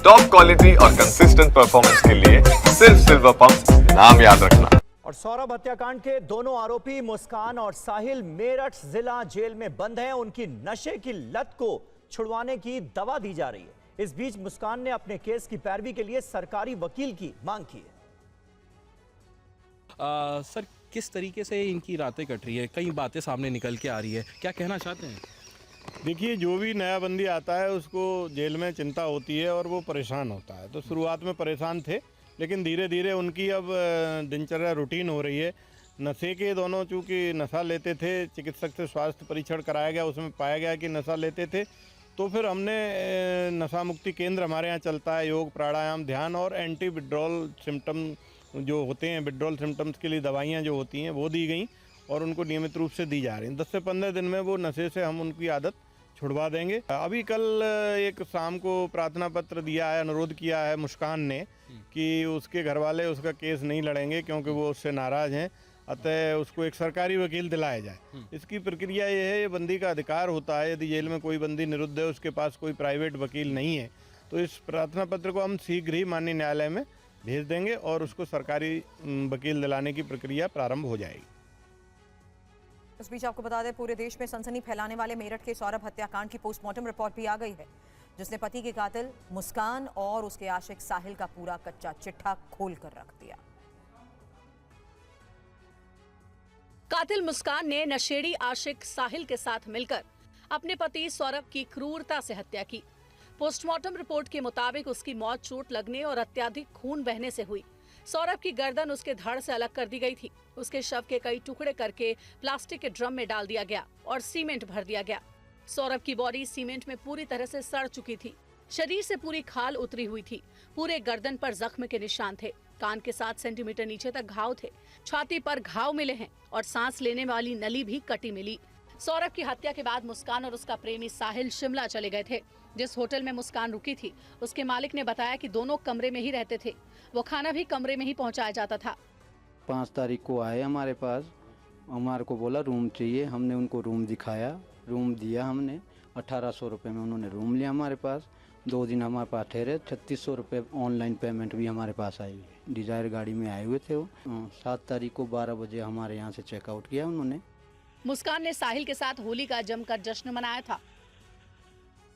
Top quality और consistent performance के लिए सिर्फ सिल्वर पंप नाम याद रखना। और सौरभ हत्याकांड के दोनों आरोपी मुस्कान और साहिल मेरठ जिला जेल में बंद हैं। उनकी नशे की लत को छुड़वाने की दवा दी जा रही है। इस बीच मुस्कान ने अपने केस की पैरवी के लिए सरकारी वकील की मांग की है। सर, किस तरीके से इनकी रातें कट रही है? कई बातें सामने निकल के आ रही है, क्या कहना चाहते हैं? देखिए, जो भी नया बंदी आता है उसको जेल में चिंता होती है और वो परेशान होता है। तो शुरुआत में परेशान थे, लेकिन धीरे धीरे उनकी अब दिनचर्या रूटीन हो रही है। नशे के दोनों चूँकि नशा लेते थे, चिकित्सक से स्वास्थ्य परीक्षण कराया गया, उसमें पाया गया कि नशा लेते थे। तो फिर हमने नशा मुक्ति केंद्र हमारे यहाँ चलता है, योग, प्राणायाम, ध्यान और एंटी विड्रॉल सिम्टम जो होते हैं, विड्रॉल सिम्टम्स के लिए दवाइयाँ जो होती हैं वो दी गई और उनको नियमित रूप से दी जा रही हैं। 10 से 15 दिन में वो नशे से हम उनकी आदत छुड़वा देंगे। अभी कल एक शाम को प्रार्थना पत्र दिया है, अनुरोध किया है मुस्कान ने कि उसके घर वाले उसका केस नहीं लड़ेंगे क्योंकि वो उससे नाराज़ हैं, अतः उसको एक सरकारी वकील दिलाया जाए। इसकी प्रक्रिया ये है, ये बंदी का अधिकार होता है, यदि जेल में कोई बंदी निरुद्ध है, उसके पास कोई प्राइवेट वकील नहीं है, तो इस प्रार्थना पत्र को हम शीघ्र ही माननीय न्यायालय में भेज देंगे और उसको सरकारी वकील दिलाने की प्रक्रिया प्रारंभ हो जाएगी। इस बीच आपको बता दें, पूरे देश में सनसनी फैलाने वाले मेरठ के सौरभ हत्याकांड की पोस्टमार्टम रिपोर्ट भी आ गई है, जिसने पति के कातिल मुस्कान और उसके आशिक साहिल का पूरा कच्चा चिट्ठा खोल कर रख दिया। कातिल मुस्कान ने नशेड़ी आशिक साहिल के साथ मिलकर अपने पति सौरभ की क्रूरता से हत्या की। पोस्टमार्टम रिपोर्ट के मुताबिक उसकी मौत चोट लगने और अत्यधिक खून बहने से हुई। सौरभ की गर्दन उसके धड़ से अलग कर दी गई थी। उसके शव के कई टुकड़े करके प्लास्टिक के ड्रम में डाल दिया गया और सीमेंट भर दिया गया। सौरभ की बॉडी सीमेंट में पूरी तरह से सड़ चुकी थी। शरीर से पूरी खाल उतरी हुई थी। पूरे गर्दन पर जख्म के निशान थे। कान के 7 सेंटीमीटर नीचे तक घाव थे। छाती पर घाव मिले हैं और सांस लेने वाली नली भी कटी मिली। सौरभ की हत्या के बाद मुस्कान और उसका प्रेमी साहिल शिमला चले गए थे। जिस होटल में मुस्कान रुकी थी, उसके मालिक ने बताया कि दोनों कमरे में ही रहते थे। वो खाना भी कमरे में ही पहुंचाया जाता था। 5 तारीख को आए हमारे पास, हमारे को बोला रूम चाहिए। हमने उनको रूम दिखाया, रूम दिया हमने। 1800 रुपये में उन्होंने रूम लिया हमारे पास। 2 दिन हमारे पास ठहरे। 3600 रुपये ऑनलाइन पेमेंट भी हमारे पास आई। डिजायर गाड़ी में आए हुए थे वो। 7 तारीख को 12 बजे हमारे यहाँ से चेकआउट किया उन्होंने। मुस्कान ने साहिल के साथ होली का जमकर जश्न मनाया था।